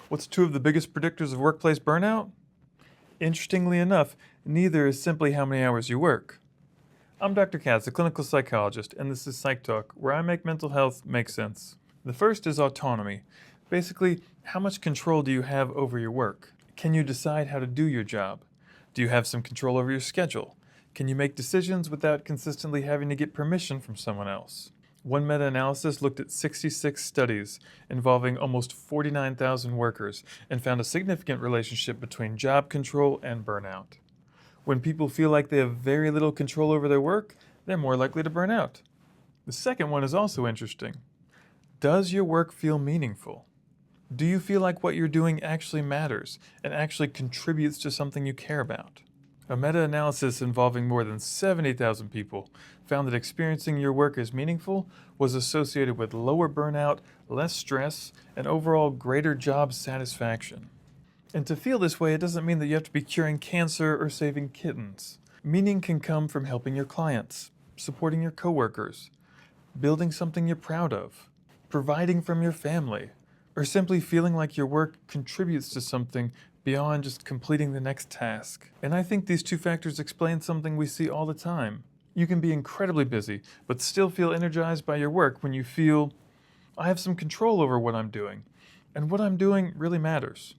What's two of the biggest predictors of workplace burnout? Interestingly enough, neither is simply how many hours you work. I'm Dr. Katz, a clinical psychologist, and this is Psych Talk, where I make mental health make sense. The first is autonomy. Basically, how much control do you have over your work? Can you decide how to do your job? Do you have some control over your schedule? Can you make decisions without consistently having to get permission from someone else? One meta-analysis looked at 66 studies involving almost 49,000 workers and found a significant relationship between job control and burnout. When people feel like they have very little control over their work, they're more likely to burn out. The second one is also interesting. Does your work feel meaningful? Do you feel like what you're doing actually matters and actually contributes to something you care about? A meta-analysis involving more than 70,000 people found that experiencing your work as meaningful was associated with lower burnout, less stress, and overall greater job satisfaction. And to feel this way, it doesn't mean that you have to be curing cancer or saving kittens. Meaning can come from helping your clients, supporting your coworkers, building something you're proud of, providing from your family, or simply feeling like your work contributes to something beyond just completing the next task. And I think these two factors explain something we see all the time. You can be incredibly busy, but still feel energized by your work when you feel, I have some control over what I'm doing, and what I'm doing really matters.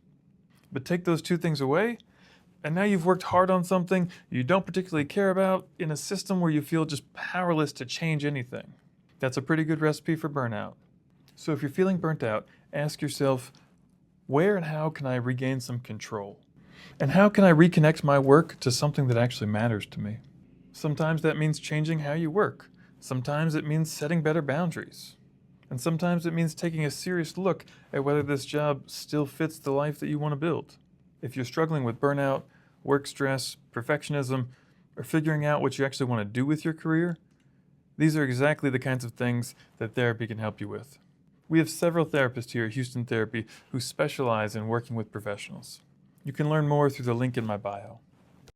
But take those two things away, and now you've worked hard on something you don't particularly care about in a system where you feel just powerless to change anything. That's a pretty good recipe for burnout. So if you're feeling burnt out, ask yourself, where and how can I regain some control? And how can I reconnect my work to something that actually matters to me? Sometimes that means changing how you work. Sometimes it means setting better boundaries. And sometimes it means taking a serious look at whether this job still fits the life that you want to build. If you're struggling with burnout, work stress, perfectionism, or figuring out what you actually want to do with your career, these are exactly the kinds of things that therapy can help you with. We have several therapists here at Houston Therapy who specialize in working with professionals. You can learn more through the link in my bio.